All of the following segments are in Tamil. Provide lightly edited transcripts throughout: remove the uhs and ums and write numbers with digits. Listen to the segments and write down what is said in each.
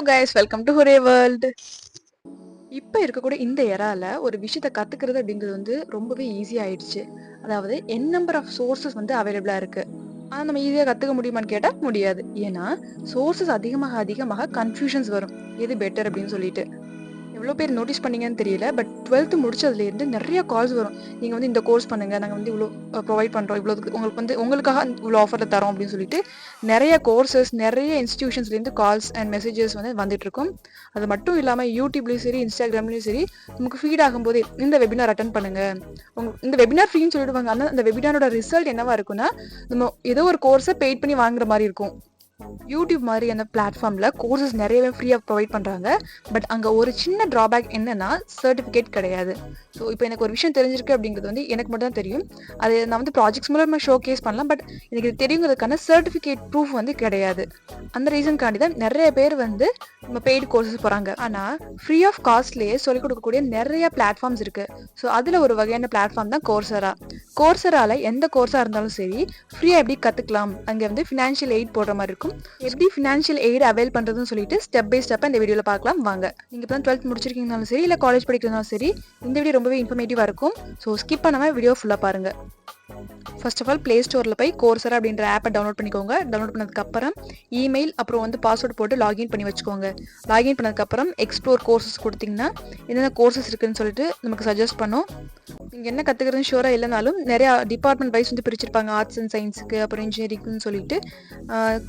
Guys, welcome to ஹுரே world. இப்போ இருக்கக்கூடிய இந்த எரால ஒரு விஷயத்த கத்துக்கிறது அப்படிங்கிறது வந்து ரொம்பவே ஈஸி ஆயிடுச்சு. அதாவது நம்பர் ஆஃப் சோர்சஸ் வந்து அவைலபிளா இருக்கு. ஆனா நம்ம ஈஸியா கத்துக்க முடியுமான்னு கேட்டா முடியாது. ஏன்னா சோர்சஸ் அதிகமாக அதிகமாக கன்ஃபியூஷன்ஸ் வரும். எது பெட்டர் அப்படின்னு சொல்லிட்டு. எவ்வளோ பேர் நோட்டீஸ் பண்ணீங்கன்னு தெரியல. பட் 12th முடிச்சதுலேருந்து நிறைய கால்ஸ் வரும். நீங்கள் வந்து இந்த கோர்ஸ் பண்ணுங்க, நாங்கள் வந்து இவ்வளோ ப்ரொவைட் பண்ணுறோம், இவ்வளோ உங்களுக்கு வந்து உங்களுக்காக இவ்வளோ ஆஃபரில் தரோம் அப்படின்னு சொல்லிட்டு நிறைய கோர்சஸ், நிறைய இன்ஸ்டிடியூஷன்ஸ்லேருந்து கால்ஸ் அண்ட் மெசேஜஸ் வந்து வந்துட்டு இருக்கும். அது மட்டும் இல்லாமல் யூடியூப்லேயும் சரி, இன்ஸ்டாகிராம்லேயும் சரி, நமக்கு ஃபீட் ஆகும்போது இந்த வெபினார் அட்டன் பண்ணுங்க, இந்த வெபினார் ஃப்ரீன்னு சொல்லிடுவாங்க. ஆனால் அந்த வெபினாரோட ரிசல்ட் என்னவா இருக்குன்னா, நம்ம ஏதோ ஒரு கோர்ஸை பெய்ட் பண்ணி வாங்குற மாதிரி இருக்கும். யூடியூப் மாதிரியான பிளாட்ஃபார்மில் கோர்சஸ் நிறையவே ஃப்ரீயாக ப்ரொவைட் பண்ணுறாங்க. பட் அங்கே ஒரு சின்ன ட்ராபேக் என்னன்னா, சர்டிஃபிகேட் கிடையாது. ஸோ இப்போ எனக்கு ஒரு விஷயம் தெரிஞ்சிருக்கு அப்படிங்கிறது வந்து எனக்கு மட்டும் தான் தெரியும். அது நான் வந்து ப்ராஜெக்ட்ஸ் மூலமாக ஷோ கேஸ் பண்ணலாம். பட் எனக்கு இது தெரியுங்கிறதுக்கான சர்டிஃபிகேட் ப்ரூஃப் வந்து கிடையாது. அந்த ரீசன்காண்டி தான் நிறைய பேர் வந்து நம்ம பெய்டு கோர்சஸ் போகிறாங்க. ஆனால் ஃப்ரீ ஆஃப் காஸ்ட்லேயே சொல்லிக் கொடுக்கக்கூடிய நிறைய பிளாட்ஃபார்ம்ஸ் இருக்குது. ஸோ அதில் ஒரு வகையான பிளாட்ஃபார்ம் தான் கோர்சரா. கோர்சரால எந்த கோர்ஸாக இருந்தாலும் சரி ஃப்ரீயாக எப்படி கற்றுக்கலாம். அங்கே வந்து ஃபினான்ஷியல் எய்ட் போடுற மாதிரி இருக்கும். எப்படி ஃபினான்ஷியல் எய்ட் அவைல் பண்ணுறதுன்னு சொல்லிட்டு ஸ்டெப் பை ஸ்டெப் இந்த வீடியோவில் பார்க்கலாம் வாங்க. நீங்கள் இப்போ தான் 12th முடிச்சிருக்கீங்கனாலும் சரி, இல்லை காலேஜ் படிக்கிறதுனாலும் சரி, இந்த வீடியோ ரொம்பவே இன்ஃபர்மேட்டிவாக இருக்கும். ஸோ ஸ்கிப் பண்ணாமல் வீடியோ ஃபுல்லாக பாருங்கள். ஃபர்ஸ்ட் ஆஃப் ஆல் ப்ளே ஸ்டோரில் போய் கோர்சரா அப்படின்ற ஆப்பை டவுன்லோட் பண்ணிக்கோங்க. டவுன்லோட் பண்ணதுக்கப்புறம் இமெயில் அப்புறம் வந்து பாஸ்வேர்டு போட்டு லாகின் பண்ணி வச்சுக்கோங்க. லாகின் பண்ணதுக்கப்புறம் எக்ஸ்ப்ளோர் கோர்சஸ் கொடுத்தீங்கன்னா என்னென்ன கோர்சஸ் இருக்குதுன்னு சொல்லிட்டு நமக்கு சஜஸ்ட் பண்ணும். நீங்கள் என்ன கற்றுக்கிறதுன்னு ஷூராக இல்லைனாலும் நிறையா டிபார்ட்மெண்ட் வைஸ் வந்து பிரிச்சிருப்பாங்க. ஆர்ட்ஸ் அண்ட் சயின்ஸுக்கு, அப்புறம் இன்ஜினியரிங்னு சொல்லிட்டு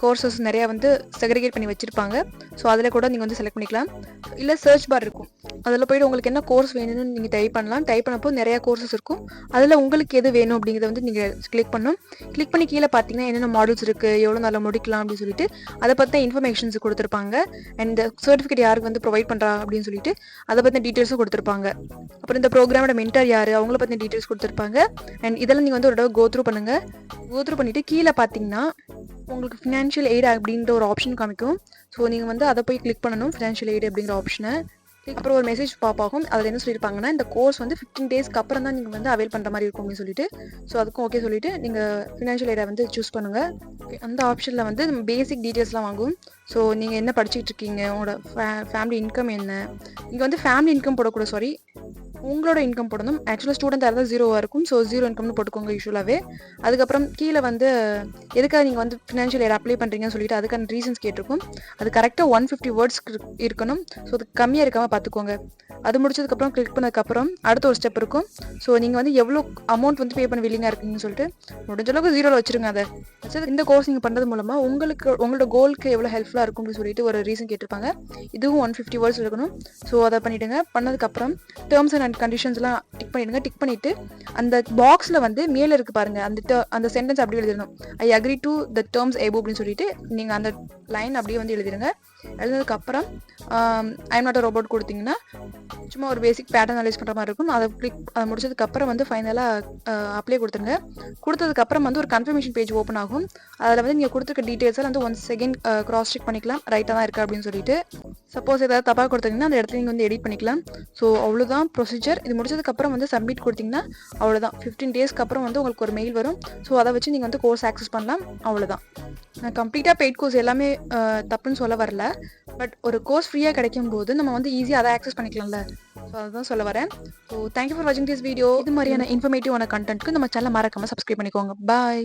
கோர்சஸ் நிறையா வந்து செக்ரிகேட் பண்ணி வச்சுருப்பாங்க. ஸோ அதில் கூட நீங்கள் வந்து செலக்ட் பண்ணிக்கலாம். இல்லை சர்ச் பார் இருக்கும், அதில் போய்ட்டு உங்களுக்கு என்ன கோர்ஸ் வேணும்னு நீங்கள் டைப் பண்ணலாம். டைப் பண்ணப்போ நிறையா கோர்சஸ் இருக்கும். அதில் உங்களுக்கு எது வேணும் அப்படிங்கிறத வந்து நீங்கள் கிளிக் பண்ணணும். கிளிக் பண்ணி கீழே பார்த்தீங்கன்னா என்னென்ன மாடல்ஸ் இருக்குது, எவ்வளோ நல்லா முடிக்கலாம் அப்படின்னு சொல்லிட்டு அதை பற்றின இன்ஃபர்மேஷன்ஸ் கொடுத்துருப்பாங்க. அண்ட் இந்த சர்டிஃபிகேட் யாருக்கு வந்து ப்ரொவைட் பண்ணுறா அப்படின்னு சொல்லிட்டு அதை பற்றின டீட்டெயில்ஸும் கொடுத்துருப்பாங்க. அப்புறம் இந்த ப்ரோக்ராமோட மென்டர் யார், அவங்கள பற்றின டீட்டெயில்ஸ் கொடுத்துருப்பாங்க. அண்ட் இதெல்லாம் நீங்கள் வந்து ஒரு தடவை கோத்ரூ பண்ணுங்கள். கோத்ரூ பண்ணிவிட்டு கீழே பார்த்தீங்கன்னா உங்களுக்கு ஃபினான்ஷியல் எய்ட் அப்படின்ற ஒரு ஆப்ஷன் காமிக்கும். ஸோ நீங்கள் வந்து அதை போய் கிளிக் பண்ணணும், ஃபினான்ஷியல் எய்ட் அப்படிங்கிற ஆப்ஷனை. அப்புறம் ஒரு மெசேஜ் பாப்பாகும். அதில் என்ன சொல்லியிருப்பாங்கன்னா, இந்த கோர்ஸ் வந்து 15 டேஸ்க்கு அப்புறம் தான் நீங்கள் வந்து அவைல் பண்ணுற மாதிரி இருக்கும் அப்படின்னு சொல்லிட்டு. ஸோ அதுக்கும் ஓகே சொல்லிட்டு நீங்கள் ஃபினான்ஷியல் எய்டை வந்து சூஸ் பண்ணுங்கள். அந்த ஆப்ஷனில் வந்து பேசிக் டீட்டெயில்ஸ்லாம் வாங்கும். ஸோ நீங்கள் என்ன படிச்சுட்டு இருக்கீங்க, உங்களோட ஃபேமிலி இன்கம் என்ன. நீங்கள் வந்து ஃபேமிலி இன்கம் போடக்கூடாது, சாரி, உங்களோட இன்கம் போடணும். ஆக்சுவலாக ஸ்டூடெண்ட்டாக இருந்தால் 0 இருக்கும். ஸோ 0 இன்கம்னு போட்டுக்கோங்க யூஸ்வலாகவே. அதுக்கப்புறம் கீழே வந்து எதுக்காக நீங்கள் வந்து ஃபினான்ஷியல் எய்ட் அப்ளை பண்ணுறீங்கன்னு சொல்லிட்டு அதுக்கான ரீசன்ஸ் கேட்டிருக்கும். அது கரெக்டாக 150 வேர்ட்ஸ் இருக்கணும். ஸோ அது கம்மியாக இருக்காமல் பார்த்துக்கோங்க. அது முடிச்சதுக்கப்புறம் கிளிக் பண்ணதுக்கப்புறம் அடுத்த ஒரு ஸ்டெப் இருக்கும். ஸோ நீங்கள் வந்து எவ்வளோ அமௌண்ட் வந்து பே பண்ண வில்லிங்காக இருக்கீங்கன்னு சொல்லிட்டு முடிஞ்ச அளவுக்கு 0 வச்சுருங்க. அதை வச்சு இந்த கோர்ஸ் நீங்கள் பண்ணுறது மூலமாக உங்களோட கோலுக்கு எவ்வளோ ஹெல்ப்ஃபுல்லாக இருக்கும் அப்படின்னு சொல்லிட்டு ஒரு ரீசன் கேட்டிருப்பாங்க. இதுவும் 150 வேர்ட்ஸ் இருக்கணும். ஸோ அதை பண்ணிவிடுங்க. பண்ணதுக்கப்புறம் டேர்ம்ஸ் அண்ட் கண்டிஷன்ஸ்லாம் டிக் பண்ணிடுங்க. டிக் பண்ணிவிட்டு அந்த பாக்ஸில் வந்து மேலே இருக்குது பாருங்கள், அந்த சென்டென்ஸ் அப்படியே எழுதிடணும். I agree to the terms above அப்படின்னு சொல்லிட்டு நீங்கள் அந்த லைன் அப்படியே வந்து எழுதிடுங்க. எழுதுனதுக்கப்புறம் I am not a robot கொடுத்தீங்கன்னா சும்மா ஒரு பேசிக் பேட்டர்ன் அனலைஸ் பண்ணுற மாதிரி இருக்கும். அதை முடிச்சதுக்கப்புறம் வந்து ஃபைனலாக அப்ளை கொடுத்துருங்க. கொடுத்ததுக்கப்புறம் வந்து ஒரு கன்ஃபர்மேஷன் பேஜ் ஓப்பன் ஆகும். அதில் வந்து நீங்கள் கொடுத்துருக்க டீட்டெயில்ஸில் வந்து ஒன்ஸ் செகண்ட் கிராஸ் செக் பண்ணிக்கலாம், ரைட்டாக தான் இருக்குது அப்படின்னு சொல்லிட்டு. சப்போஸ் ஏதாவது தப்பாக கொடுத்தீங்கன்னா அந்த இடத்துல நீங்கள் வந்து எடிட் பண்ணிக்கலாம். ஸோ அவ்வளோதான் ப்ரொசீஜர். இது முடிச்சதுக்கப்புறம் வந்து சப்மிட் கொடுத்தீங்கன்னா அவ்வளோதான். 15 டேஸ்க்கு அப்புறம் வந்து உங்களுக்கு ஒரு மெயில் வரும். ஸோ அதை வச்சு நீங்கள் வந்து கோர்ஸ் ஆக்சஸ் பண்ணலாம். அவ்வளோதான். நான் கம்ப்ளீட்டாக பெய்ட் கோர்ஸ் எல்லாமே தப்புன்னு சொல்ல வரல. பட் ஒரு கோர்ஸ் ஃப்ரீயாக கிடைக்கும் போது நம்ம வந்து ஈஸியாக அதை ஆக்சஸ் பண்ணிக்கலாம்ல. ஸோ அதுதான் சொல்ல வரேன். ஸோ தேங்க்யூ ஃபார் வாட்சிங் திஸ் வீடியோ. இது மாதிரியான இன்ஃபர்மேட்டிவான கண்டென்ட்க்கு நம்ம சேனலை மறக்காமல் சப்ஸ்கிரைப் பண்ணிக்கோங்க. பாய்.